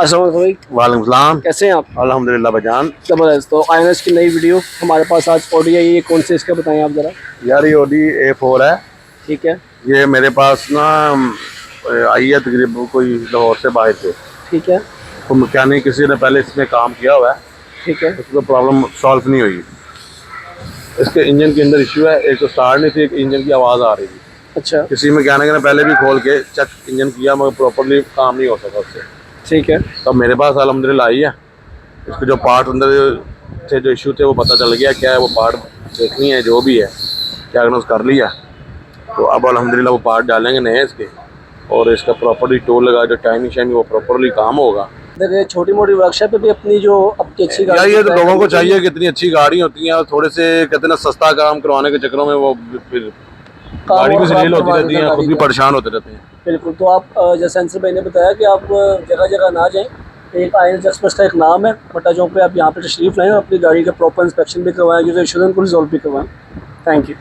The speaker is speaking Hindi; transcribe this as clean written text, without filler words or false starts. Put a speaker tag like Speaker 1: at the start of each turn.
Speaker 1: अस्सलाम वालेकुम।
Speaker 2: वालेकुम सलाम।
Speaker 1: कैसे हैं आप?
Speaker 2: अल्हम्दुलिल्लाह भाईजान।
Speaker 1: ज़बरदस्त। तो आईएनएस की नई वीडियो हमारे पास आज ऑडी आई है, कौन से इसका बताएं आप ज़रा।
Speaker 2: यार ये Audi A4 है।
Speaker 1: ठीक है।
Speaker 2: ये मेरे पास ना आई है तकरीबन कोई लाहौर से बाहर से।
Speaker 1: ठीक है।
Speaker 2: तो मैकेनिक किसी ने पहले इसमें काम किया हुआ है,
Speaker 1: ठीक है।
Speaker 2: उसको प्रॉब्लम सॉल्व नहीं हुई। इसके इंजन के अंदर इश्यू है, एक तो स्टार्ट नहीं थी, एक इंजन की आवाज़ आ रही थी।
Speaker 1: अच्छा।
Speaker 2: किसी मैकेनिक ने पहले भी खोल के चेक इंजन किया मगर प्रॉपरली काम नहीं हो सका उससे।
Speaker 1: ठीक है।
Speaker 2: तब मेरे पास अल्हम्दुलिल्लाह आई है। इसके जो पार्ट अंदर थे, जो इशू थे, वो पता चल गया क्या है, वो पार्ट देखनी है जो भी है, डायग्नोस कर लिया। तो अब अल्हम्दुलिल्लाह वो पार्ट डालेंगे नए इसके, और इसका प्रॉपरली टोल लगा, जो टाइमिंग शाइमिंग वो प्रॉपरली काम होगा।
Speaker 1: देखिए छोटी मोटी वर्कशॉप पे भी अपनी जो आपकी अच्छी
Speaker 2: यार
Speaker 1: गाड़ी
Speaker 2: ये तो लोगों को चाहिए कि इतनी अच्छी गाड़ी होती हैं, और थोड़े से कहते हैं ना सस्ता काम करवाने के चक्करों में वो फिर गाड़ी भी जलील होती रहती है, खुद भी परेशान होते रहते हैं।
Speaker 1: बिल्कुल। तो आप जैसे अंसर भाई ने बताया कि आप जगह जगह ना जाएं, एक आईएनएस एक्सप्रेस का एक नाम है भट्टा चौक पे, आप यहाँ पे तशरीफ लाएं और अपनी गाड़ी का प्रॉपर इंस्पेक्शन भी करवाएं, जो इशू है उनको रिजॉल्व भी करवाएं। Thank you.